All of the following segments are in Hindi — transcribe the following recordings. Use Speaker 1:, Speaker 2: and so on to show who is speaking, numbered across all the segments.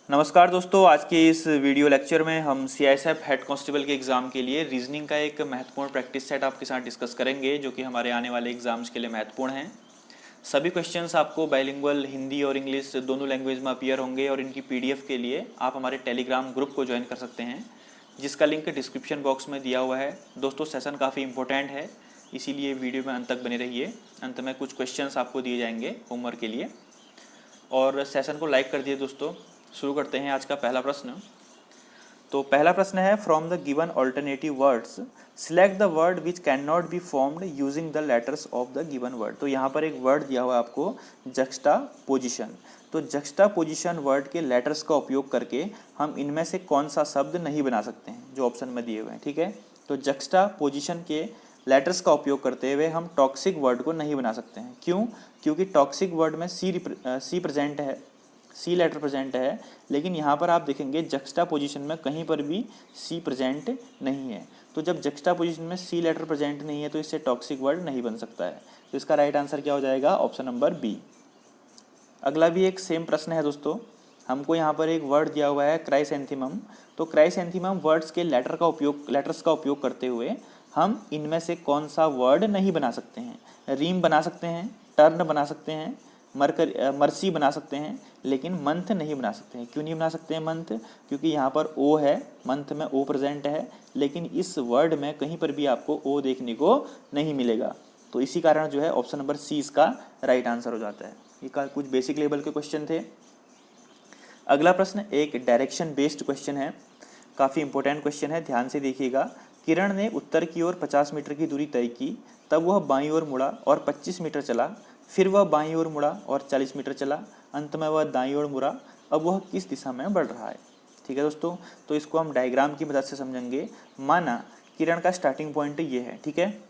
Speaker 1: नमस्कार दोस्तों, आज के इस वीडियो लेक्चर में हम सीआईएसएफ हेड कांस्टेबल के एग्ज़ाम के लिए रीजनिंग का एक महत्वपूर्ण प्रैक्टिस सेट आपके साथ डिस्कस करेंगे, जो कि हमारे आने वाले एग्जाम्स के लिए महत्वपूर्ण हैं। सभी क्वेश्चंस आपको बाइलिंगुअल हिंदी और इंग्लिश दोनों लैंग्वेज में अपीयर होंगे और इनकी पीडीएफ के लिए आप हमारे टेलीग्राम ग्रुप को ज्वाइन कर सकते हैं, जिसका लिंक डिस्क्रिप्शन बॉक्स में दिया हुआ है। दोस्तों, सेशन काफ़ी इंपॉर्टेंट है, इसीलिए वीडियो में अंत तक बने रहिए। अंत में कुछ क्वेश्चंस आपको दिए जाएंगे होमवर्क के लिए, और सेशन को लाइक कर दिए। दोस्तों, शुरू करते हैं आज का पहला प्रश्न। तो पहला प्रश्न है, from the given alternative words select the word which can not be formed using the letters of the given word. तो यहाँ पर एक वर्ड दिया हुआ है आपको, जक्स्टापोजिशन। तो जक्स्टापोजिशन वर्ड के लेटर्स का उपयोग करके हम इनमें से कौन सा शब्द नहीं बना सकते हैं, जो ऑप्शन में दिए हुए हैं। ठीक है, तो जक्स्टापोजिशन के लेटर्स का उपयोग करते हुए हम टॉक्सिक वर्ड को नहीं बना सकते हैं। क्यों? क्योंकि टॉक्सिक वर्ड में सी प्रेजेंट है, सी लेटर प्रेजेंट है, लेकिन यहाँ पर आप देखेंगे जक्स्टापोजिशन में कहीं पर भी सी प्रेजेंट नहीं है। तो जब जक्स्टापोजिशन में सी लेटर प्रेजेंट नहीं है तो इससे टॉक्सिक वर्ड नहीं बन सकता है। तो इसका राइट आंसर क्या हो जाएगा? Option number B. अगला भी एक सेम प्रश्न है दोस्तों। हमको यहाँ पर एक वर्ड दिया हुआ है, क्राइसेंथेमम। तो क्राइसेंथेमम वर्ड्स के लेटर्स का उपयोग करते हुए हम इनमें से कौन सा वर्ड नहीं बना सकते हैं? रीम बना सकते हैं, टर्न बना सकते हैं, मर्सी बना सकते हैं, लेकिन मंथ नहीं बना सकते हैं। क्यों नहीं बना सकते हैं मंथ? क्योंकि यहाँ पर ओ है, मंथ में ओ प्रेजेंट है, लेकिन इस वर्ड में कहीं पर भी आपको ओ देखने को नहीं मिलेगा। तो इसी कारण जो है ऑप्शन नंबर सी इसका राइट आंसर हो जाता है। ये कुछ बेसिक लेवल के क्वेश्चन थे। अगला प्रश्न एक डायरेक्शन बेस्ड क्वेश्चन है, काफ़ी इंपॉर्टेंट क्वेश्चन है, ध्यान से देखिएगा। किरण ने उत्तर की ओर 50 मीटर की दूरी तय की, तब वह बाईं ओर मुड़ा और 25 मीटर चला, फिर वह बाईं ओर मुड़ा और 40 मीटर चला, अंत में वह दाईं ओर मुड़ा। अब वह किस दिशा में बढ़ रहा है? ठीक है दोस्तों, तो इसको हम डायग्राम की मदद से समझेंगे। माना किरण का स्टार्टिंग पॉइंट ये है, ठीक है,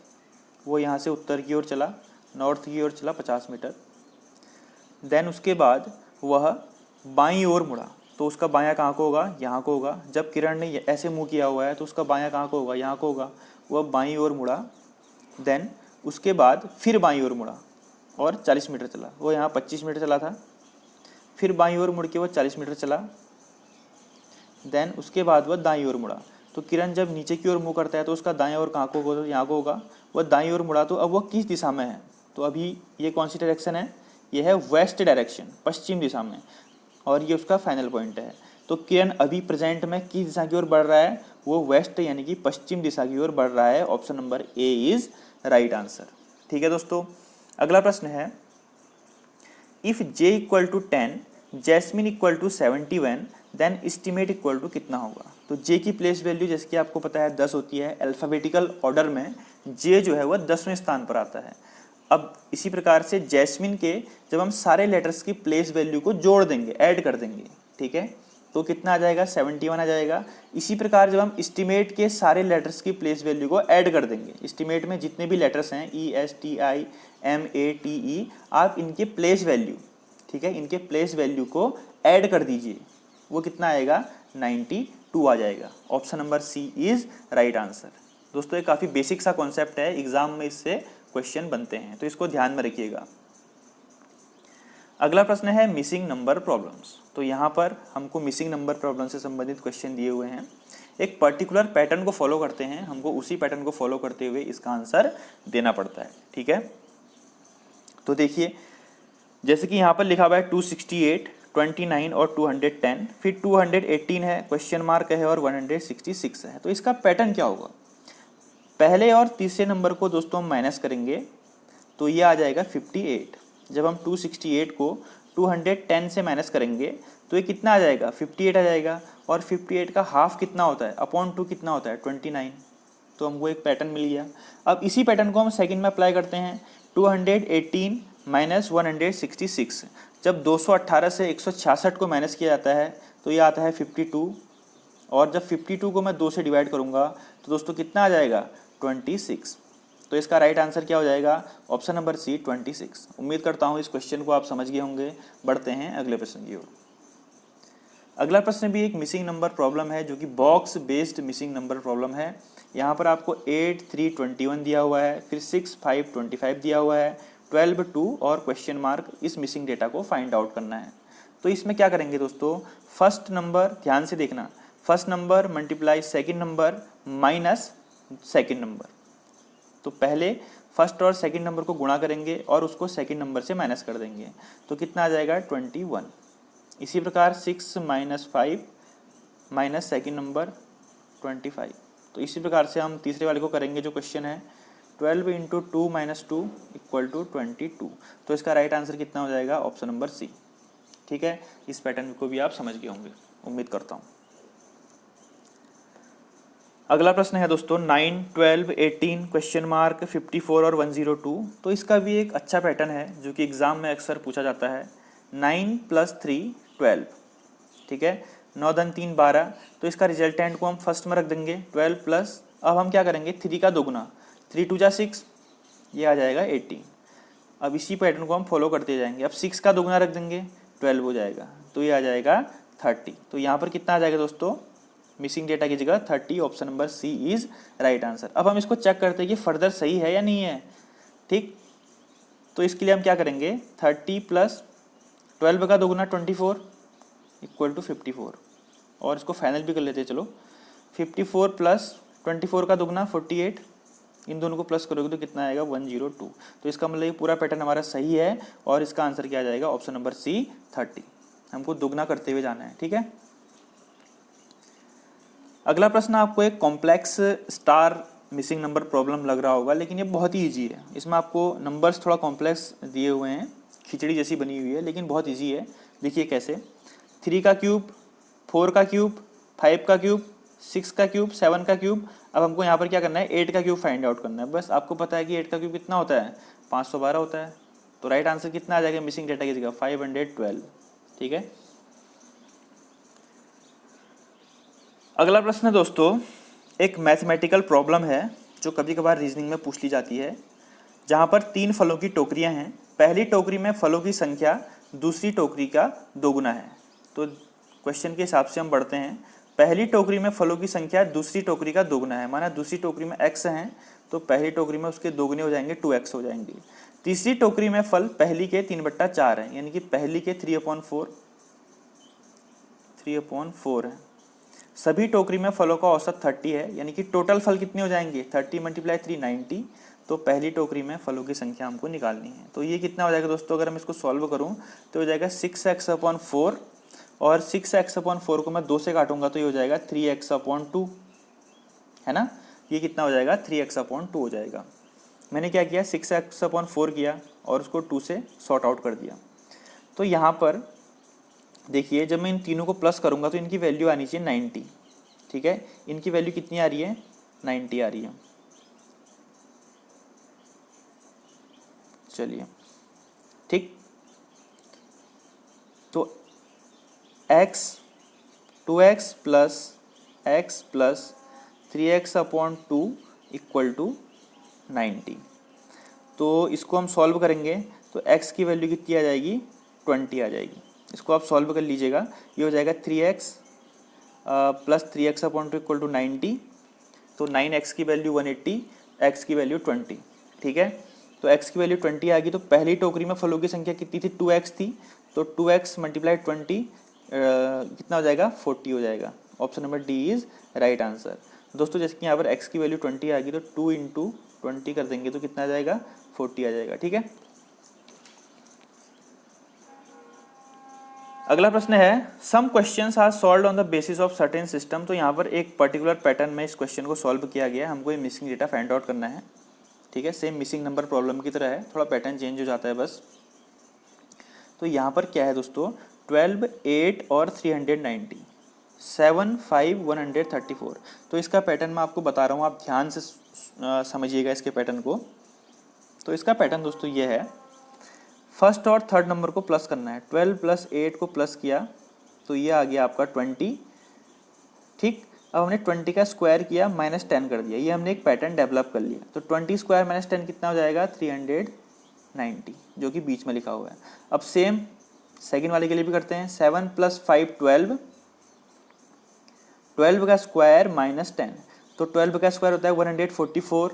Speaker 1: वो यहाँ से उत्तर की ओर चला, नॉर्थ की ओर चला 50 मीटर। देन उसके बाद वह बाईं ओर मुड़ा, तो उसका बायां कहाँ को होगा? यहाँ को होगा। जब किरण ने ऐसे मुँह किया हुआ है तो उसका बायां कहाँ को होगा? यहाँ को होगा। वह बाईं ओर मुड़ा, देन उसके बाद फिर बाईं ओर मुड़ा और 40 मीटर चला। वो यहाँ 25 मीटर चला था, फिर बाईं ओर मुड़ के वो 40 मीटर चला, देन उसके बाद वह दाईं ओर मुड़ा। तो किरण जब नीचे की ओर मुँह करता है तो उसका दाएं ओर कहाँ को होगा? यहाँ को होगा। वह दाईं ओर मुड़ा, तो अब वह किस दिशा में है? तो अभी ये कौन सी डायरेक्शन है? ये है वेस्ट डायरेक्शन, पश्चिम दिशा में, और ये उसका फाइनल पॉइंट है। तो किरण अभी प्रेजेंट में किस दिशा की ओर बढ़ रहा है? वो वेस्ट यानी कि पश्चिम दिशा की ओर बढ़ रहा है। Option number A is right answer. ठीक है दोस्तों, अगला प्रश्न है, if j equal to 10 jasmine equal to 71 then estimate equal to कितना होगा? तो j की प्लेस वैल्यू जैसे कि आपको पता है 10 होती है। अल्फ़ाबेटिकल ऑर्डर में j जो है वह 10वें स्थान पर आता है। अब इसी प्रकार से जैस्मिन के जब हम सारे लेटर्स की प्लेस वैल्यू को जोड़ देंगे, ऐड कर देंगे, ठीक है, तो कितना आ जाएगा? 71 आ जाएगा। इसी प्रकार जब हम एस्टिमेट के सारे लेटर्स की प्लेस वैल्यू को ऐड कर देंगे, एस्टिमेट में जितने भी लेटर्स हैं ESTIMATE, आप इनके प्लेस वैल्यू, ठीक है, इनके प्लेस वैल्यू को ऐड कर दीजिए, वो कितना आएगा? 92 आ जाएगा। Option number C is right answer. दोस्तों, ये काफ़ी बेसिक सा कॉन्सेप्ट है, एग्जाम में इससे क्वेश्चन बनते हैं, तो इसको ध्यान में रखिएगा। अगला प्रश्न है मिसिंग नंबर प्रॉब्लम्स। तो यहाँ पर हमको मिसिंग नंबर प्रॉब्लम से संबंधित क्वेश्चन दिए हुए हैं। एक पर्टिकुलर पैटर्न को फॉलो करते हैं, हमको उसी पैटर्न को फॉलो करते हुए इसका आंसर देना पड़ता है। ठीक है, तो देखिए, जैसे कि यहाँ पर लिखा हुआ है 268, 29 और 210, फिर 218 है, क्वेश्चन मार्क है, और 166 है। तो इसका पैटर्न क्या होगा? पहले और तीसरे नंबर को दोस्तों हम माइनस करेंगे तो ये आ जाएगा 58। जब हम 268 को 210 से माइनस करेंगे तो ये कितना आ जाएगा? 58 आ जाएगा। और 58 का हाफ कितना होता है? अपॉन 2 कितना होता है? 29। तो हमको एक पैटर्न मिल गया। अब इसी पैटर्न को हम सेकंड में अप्लाई करते हैं। 218 माइनस 166, जब 218 से 166 को माइनस किया जाता है तो ये आता है 52, और जब 52 को मैं 2 से डिवाइड करूँगा तो दोस्तों कितना आ जाएगा? 26। तो इसका राइट आंसर क्या हो जाएगा? Option number C 26। उम्मीद करता हूँ इस क्वेश्चन को आप समझ गए होंगे। बढ़ते हैं अगले प्रश्न की ओर। अगला प्रश्न भी एक मिसिंग नंबर प्रॉब्लम है, जो कि box based missing number problem है। यहाँ पर आपको 8, 3, 21 दिया हुआ है, फिर 6, 5, 25 दिया हुआ है, 12, 2 और क्वेश्चन मार्क, इस मिसिंग डेटा को फाइंड आउट करना है। तो इसमें क्या करेंगे दोस्तों, फर्स्ट नंबर ध्यान से देखना, first number multiply second number minus second number. तो पहले फर्स्ट और सेकंड नंबर को गुणा करेंगे और उसको सेकंड नंबर से माइनस कर देंगे, तो कितना आ जाएगा 21। इसी प्रकार 6 माइनस 5 माइनस सेकेंड नंबर 25। तो इसी प्रकार से हम तीसरे वाले को करेंगे जो क्वेश्चन है 12 इंटू 2 माइनस 2 इक्वल टू 22। तो इसका राइट आंसर कितना हो जाएगा, ऑप्शन नंबर सी। ठीक है, इस पैटर्न को भी आप समझ गए होंगे, उम्मीद करता हूँ। अगला प्रश्न है दोस्तों 9, 12, 18 क्वेश्चन मार्क 54 और 102। तो इसका भी एक अच्छा पैटर्न है जो कि एग्जाम में अक्सर पूछा जाता है। 9 + 3 12, ठीक है, 9 × 3 12। तो इसका रिजल्टेंट को हम फर्स्ट में रख देंगे 12 प्लस, अब हम क्या करेंगे 3 का दोगुना, 3 × 2 = 6, ये आ जाएगा 18। अब इसी पैटर्न को हम फॉलो करते जाएंगे। अब 6 का दोगुना रख देंगे 12 हो जाएगा, तो ये आ जाएगा 30। तो यहाँ पर कितना आ जाएगा दोस्तों, मिसिंग डेटा की जगह 30, option number C is right answer. अब हम इसको चेक करते हैं कि फर्दर सही है या नहीं है। ठीक, तो इसके लिए हम क्या करेंगे 30 + 12 का दोगुना 24 इक्वल टू 54, और इसको फाइनल भी कर लेते हैं। चलो 54 + 24 का दोगुना 48, इन दोनों को प्लस करोगे तो कितना आएगा 102। तो इसका मतलब ये पूरा पैटर्न हमारा सही है और इसका आंसर क्या आ जाएगा, ऑप्शन नंबर सी 30। हमको दोगुना करते हुए जाना है। ठीक है, अगला प्रश्न आपको एक complex star missing number problem लग रहा होगा, लेकिन ये बहुत ही ईजी है। इसमें आपको नंबर्स थोड़ा कॉम्प्लेक्स दिए हुए हैं, खिचड़ी जैसी बनी हुई है, लेकिन बहुत ईजी है। देखिए कैसे, 3 का क्यूब, 4 का क्यूब, 5 का क्यूब, 6 का क्यूब, 7 का क्यूब। अब हमको यहाँ पर क्या करना है, 8 का क्यूब फाइंड आउट करना है। बस आपको पता है कि 8 का क्यूब कितना होता है, 512 होता है। तो राइट आंसर कितना आ जाएगा मिसिंग डेटा की जगह 512। ठीक है, अगला प्रश्न है दोस्तों एक मैथमेटिकल प्रॉब्लम है जो कभी कभार रीजनिंग में पूछ ली जाती है, जहाँ पर 3 फलों की टोकरियाँ हैं। पहली टोकरी में फलों की संख्या दूसरी टोकरी का दोगुना है। तो क्वेश्चन के हिसाब से हम बढ़ते हैं। पहली टोकरी में फलों की संख्या दूसरी टोकरी का दोगुना है, माना दूसरी टोकरी में x हैं तो पहली टोकरी में उसके दोगुने हो जाएंगे, 2x हो जाएंगे। तीसरी टोकरी में फल पहली के 3/4 हैं, यानी कि पहली के 3/4 है। सभी टोकरी में फलों का औसत 30 है, यानी कि टोटल फल कितने हो जाएंगे 30 × 3 90। तो पहली टोकरी में फलों की संख्या हमको निकालनी है। तो ये कितना हो जाएगा दोस्तों, अगर मैं इसको सॉल्व करूं तो हो जाएगा 6x/4, और 6x/4 को मैं 2 से काटूंगा तो ये हो जाएगा 3x/2, है ना। ये कितना हो जाएगा 3x/2 हो जाएगा। मैंने क्या किया 6x/4 किया और उसको 2 से सॉर्ट आउट कर दिया। तो यहाँ पर देखिए जब मैं इन तीनों को प्लस करूंगा तो इनकी वैल्यू आनी चाहिए 90। ठीक है, इनकी वैल्यू कितनी आ रही है 90 आ रही है। चलिए ठीक, तो x 2x + x + 3x/2 equal to 90। तो इसको हम सॉल्व करेंगे तो x की वैल्यू कितनी आ जाएगी 20 आ जाएगी। इसको आप सॉल्व कर लीजिएगा, ये हो जाएगा 3x + 3x/2 इक्वल टू 90। तो 9x की वैल्यू 180, x की वैल्यू 20। ठीक है, तो x की वैल्यू 20 आ गई। तो पहली टोकरी में फलों की संख्या कितनी थी 2x थी, तो 2x × 20 कितना हो जाएगा 40 हो जाएगा। Option number D is right answer. दोस्तों जैसे कि यहाँ पर x की वैल्यू 20 आ गई तो 2 × 20 कर देंगे तो कितना आ जाएगा 40 आ जाएगा। ठीक है, अगला प्रश्न है some questions are solved on the basis of certain system. तो यहाँ पर एक पर्टिकुलर पैटर्न में इस क्वेश्चन को सॉल्व किया गया है, हमको ये मिसिंग डेटा फाइंड आउट करना है। ठीक है, सेम मिसिंग नंबर प्रॉब्लम की तरह है, थोड़ा पैटर्न चेंज हो जाता है बस। तो यहाँ पर क्या है दोस्तों 12, 8 और 390, 7, 5, 134। तो इसका पैटर्न मैं आपको बता रहा हूँ, आप ध्यान से समझिएगा इसके पैटर्न को। तो इसका पैटर्न दोस्तों ये है, फर्स्ट और थर्ड नंबर को प्लस करना है। 12 + 8 को प्लस किया तो ये आ गया आपका 20। ठीक, अब हमने 20 का स्क्वायर किया -10 कर दिया, ये हमने एक पैटर्न डेवलप कर लिया। तो 20² - 10 कितना हो जाएगा 390, जो कि बीच में लिखा हुआ है। अब सेम सेकंड वाले के लिए भी करते हैं। 7 + 5 12, 12 का स्क्वायर -10, तो 12 का स्क्वायर होता है 144,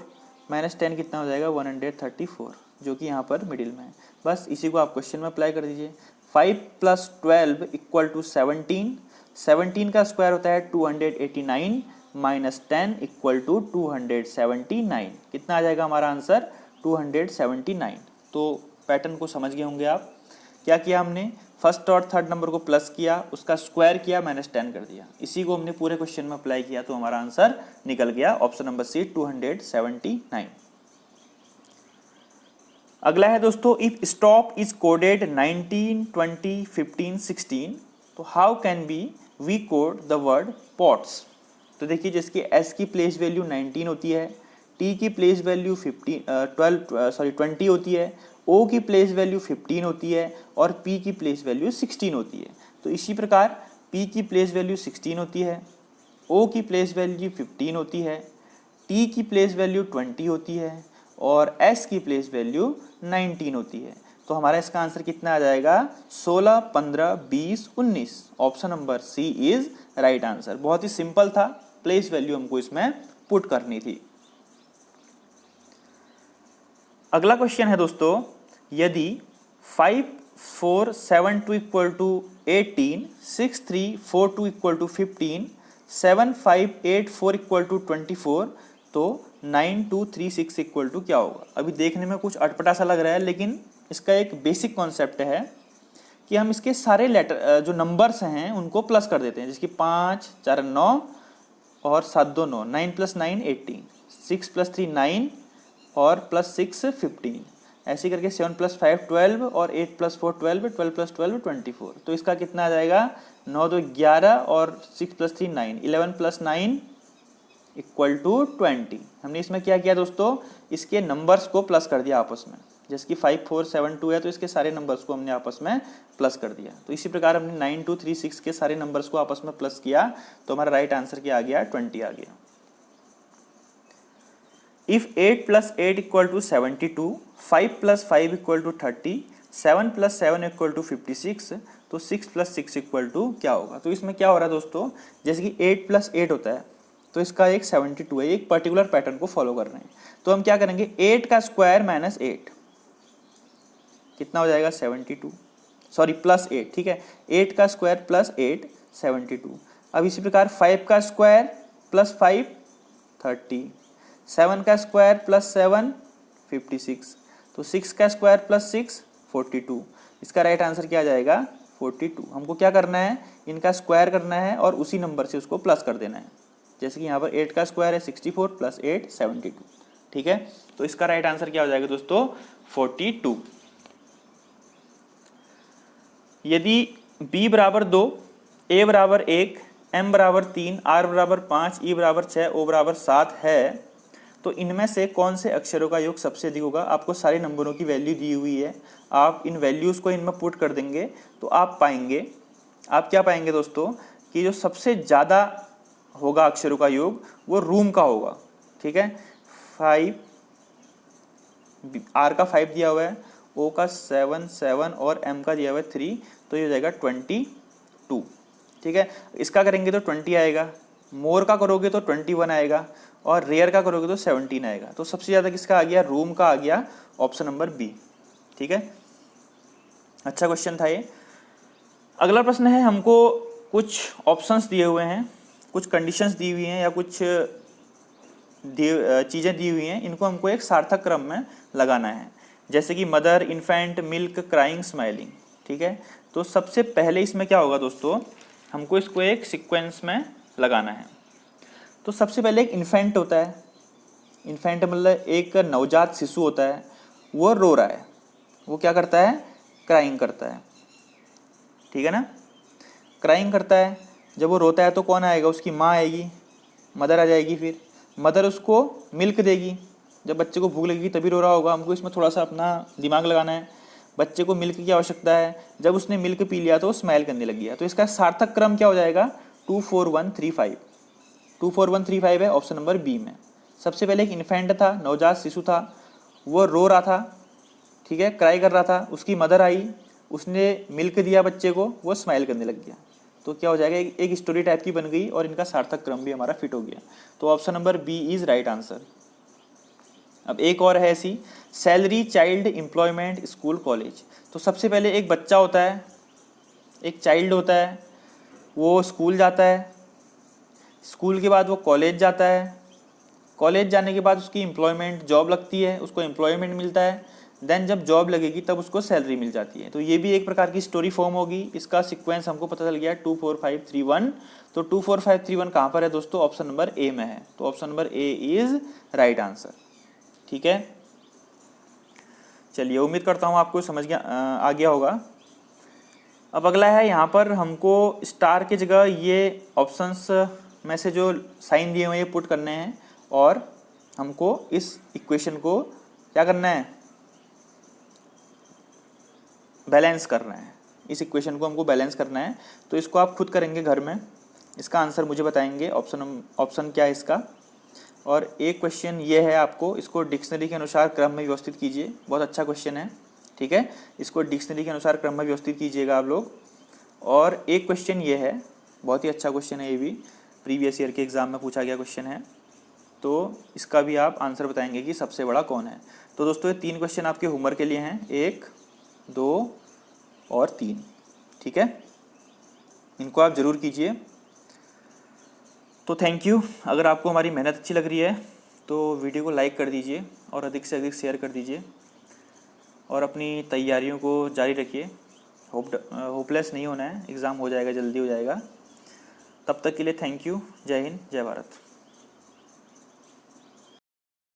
Speaker 1: -10 कितना हो जाएगा 134, जो कि यहाँ पर मिडिल में है। बस इसी को आप क्वेश्चन में अप्लाई कर दीजिए। 5 + 12 = 17, 17 का स्क्वायर होता है 289 माइनस 10 = 279। कितना आ जाएगा हमारा आंसर? 279। तो पैटर्न को समझ गए होंगे आप। क्या किया हमने? फर्स्ट और थर्ड नंबर को प्लस किया, उसका स्क्वायर किया, -10 कर दिया। इसी को हमने पूरे क्वेश्चन में अप्लाई किया तो हमारा आंसर निकल गया ऑप्शन नंबर सी 279। अगला है दोस्तों, इफ स्टॉप इज कोडेड 19, 20, 15, 16 तो how can be we code the word pots. तो देखिए, जिसकी एस की प्लेस वैल्यू 19 होती है, टी की प्लेस वैल्यू 20 होती है, ओ की प्लेस वैल्यू 15 होती है और पी की प्लेस वैल्यू 16 होती है। तो इसी प्रकार पी की प्लेस वैल्यू 16 होती है, ओ की प्लेस वैल्यू 15 होती है, टी की प्लेस वैल्यू 20 होती है और एस की प्लेस वैल्यू 19 होती है। तो हमारा इसका आंसर कितना आ जाएगा? 16, 15, 20, 19। Option number C is right answer. बहुत ही सिंपल था, प्लेस वैल्यू हमको इसमें पुट करनी थी। अगला क्वेश्चन है दोस्तों, यदि 5, 4, 7, 2 = 18, 6, 3, 4, 2 = 15, 7, 5, 8, 4 = 24 तो 9, 2, 3, 6 = क्या होगा? अभी देखने में कुछ अटपटा सा लग रहा है, लेकिन इसका एक बेसिक कॉन्सेप्ट है कि हम इसके सारे लेटर जो नंबर्स हैं उनको प्लस कर देते हैं। जिसकी 5, 4, 9 और 7, 2, 9, 9 + 9 18, 6 + 3 9 और +6 15, ऐसे करके 7 + 5 12 और 8 + 4 12, 12 + 12 24। तो इसका कितना आ जाएगा? 9, 2, 11 और 6 + 3 9, 11 + 9 = 20। हमने इसमें क्या किया दोस्तों? इसके नंबर्स को प्लस कर दिया आपस में। जैसे कि 5, 4, 7, 2 है तो इसके सारे नंबर्स को हमने आपस में प्लस कर दिया। तो इसी प्रकार हमने 9, 2, 3, 6 के सारे नंबर्स को आपस में प्लस किया तो हमारा राइट आंसर क्या आ गया? 20 आ गया। इफ 8 + 8 = 72, 5 + 5 = 30, 7 + 7 = 56 तो 6 + 6 = क्या होगा? तो इसमें क्या हो रहा है दोस्तों, जैसे कि 8 + 8 होता है तो इसका एक 72 है, एक पर्टिकुलर पैटर्न को फॉलो कर रहे हैं। तो हम क्या करेंगे? 8 का स्क्वायर -8 कितना हो जाएगा? 72, सॉरी +8, ठीक है। 8 का स्क्वायर +8 72। अब इसी प्रकार 5 का स्क्वायर +5 30, 7 का स्क्वायर +7 56, तो 6 का स्क्वायर +6 42। इसका राइट आंसर क्या आ जाएगा? 42। हमको क्या करना है? इनका स्क्वायर करना है और उसी नंबर से उसको प्लस कर देना है। जैसे कि यहाँ पर 8 का स्क्वायर है 64 + 8 72, ठीक है। तो इसका राइट आंसर क्या हो जाएगा दोस्तों? 42। यदि b = 2, a = 1, m = 3, r = 5, e = 6, o = 7 है तो इनमें से कौन से अक्षरों का योग सबसे अधिक होगा? आपको सारे नंबरों की वैल्यू दी हुई है, आप इन वैल्यूज़ को इनमें पुट कर देंगे तो आप क्या पाएंगे दोस्तों कि जो सबसे ज़्यादा होगा अक्षरों का योग वो रूम का होगा, ठीक है। 5, आर का 5 दिया हुआ है, ओ का 7 7 और एम का दिया हुआ है 3, तो ये हो जाएगा 22, ठीक है। इसका करेंगे तो 20 आएगा, मोर का करोगे तो 21 आएगा और रेयर का करोगे तो 17 आएगा। तो सबसे ज़्यादा किसका आ गया? रूम का आ गया, ऑप्शन नंबर बी, ठीक है। अच्छा क्वेश्चन था ये। अगला प्रश्न है, हमको कुछ ऑप्शंस दिए हुए हैं, कुछ कंडीशंस दी हुई हैं या कुछ चीज़ें दी हुई हैं, इनको हमको एक सार्थक क्रम में लगाना है। जैसे कि mother, infant, milk, crying, smiling, ठीक है। तो सबसे पहले इसमें क्या होगा दोस्तों, हमको इसको एक सीक्वेंस में लगाना है। तो सबसे पहले एक इन्फेंट होता है, इन्फेंट मतलब एक नवजात शिशु होता है, वो रो रहा है, वो क्या करता है? क्राइंग करता है, ठीक है ना। क्राइंग करता है, जब वो रोता है तो कौन आएगा? उसकी माँ आएगी, मदर आ जाएगी। फिर मदर उसको मिल्क देगी, जब बच्चे को भूख लगेगी तभी रो रहा होगा। हमको इसमें थोड़ा सा अपना दिमाग लगाना है। बच्चे को मिल्क की आवश्यकता है, जब उसने मिल्क पी लिया तो वो स्माइल करने लग गया। तो इसका सार्थक क्रम क्या हो जाएगा? 2 4 1 3 5। 2 4 1 3 5 है ऑप्शन नंबर बी में। सबसे पहले एक इन्फेंट था, नवजात शिशु था, वो रो रहा था, ठीक है, क्राई कर रहा था। उसकी मदर आई, उसने मिल्क दिया बच्चे को, वो स्माइल करने लग गया। तो क्या हो जाएगा? एक स्टोरी टाइप की बन गई और इनका सार्थक क्रम भी हमारा फिट हो गया। तो option number B is right answer. अब एक और है ऐसी, salary, child, employment, school, college. तो सबसे पहले एक बच्चा होता है, एक चाइल्ड होता है, वो स्कूल जाता है, स्कूल के बाद वो कॉलेज जाता है, कॉलेज जाने के बाद उसकी एम्प्लॉयमेंट जॉब लगती है, उसको एम्प्लॉयमेंट मिलता है, देन जब जॉब लगेगी तब उसको सैलरी मिल जाती है। तो ये भी एक प्रकार की स्टोरी फॉर्म होगी। इसका सीक्वेंस हमको पता चल गया 2 4 5 3 1। तो 2 4 5 3 1 कहाँ पर है दोस्तों? ऑप्शन नंबर ए में है। तो option number A is right answer. ठीक है, चलिए उम्मीद करता हूँ आपको समझ गया, आ गया होगा। अब अगला है, यहाँ पर हमको स्टार की जगह ये ऑप्शंस में से जो साइन दिए हुए हैं पुट करने हैं और हमको इस इक्वेशन को क्या करना है? बैलेंस करना है। इस इक्वेशन को हमको बैलेंस करना है। तो इसको आप खुद करेंगे घर में, इसका आंसर मुझे बताएंगे ऑप्शन क्या है इसका। और एक क्वेश्चन ये है, आपको इसको डिक्शनरी के अनुसार क्रम में व्यवस्थित कीजिए। बहुत अच्छा क्वेश्चन है, ठीक है, इसको डिक्शनरी के अनुसार क्रम में व्यवस्थित कीजिएगा आप लोग। और एक क्वेश्चन ये है, बहुत ही अच्छा क्वेश्चन है, ये भी प्रीवियस ईयर के एग्ज़ाम में पूछा गया क्वेश्चन है। तो इसका भी आप आंसर बताएंगे कि सबसे बड़ा कौन है। तो दोस्तों ये 3 क्वेश्चन आपके होमवर्क के लिए हैं, 1 2 और 3। ठीक है, इनको आप ज़रूर कीजिए। तो थैंक यू। अगर आपको हमारी मेहनत अच्छी लग रही है तो वीडियो को लाइक कर दीजिए और अधिक से अधिक शेयर कर दीजिए और अपनी तैयारियों को जारी रखिए। होपलेस नहीं होना है, एग्ज़ाम हो जाएगा, जल्दी हो जाएगा। तब तक के लिए थैंक यू। जय हिंद, जय भारत।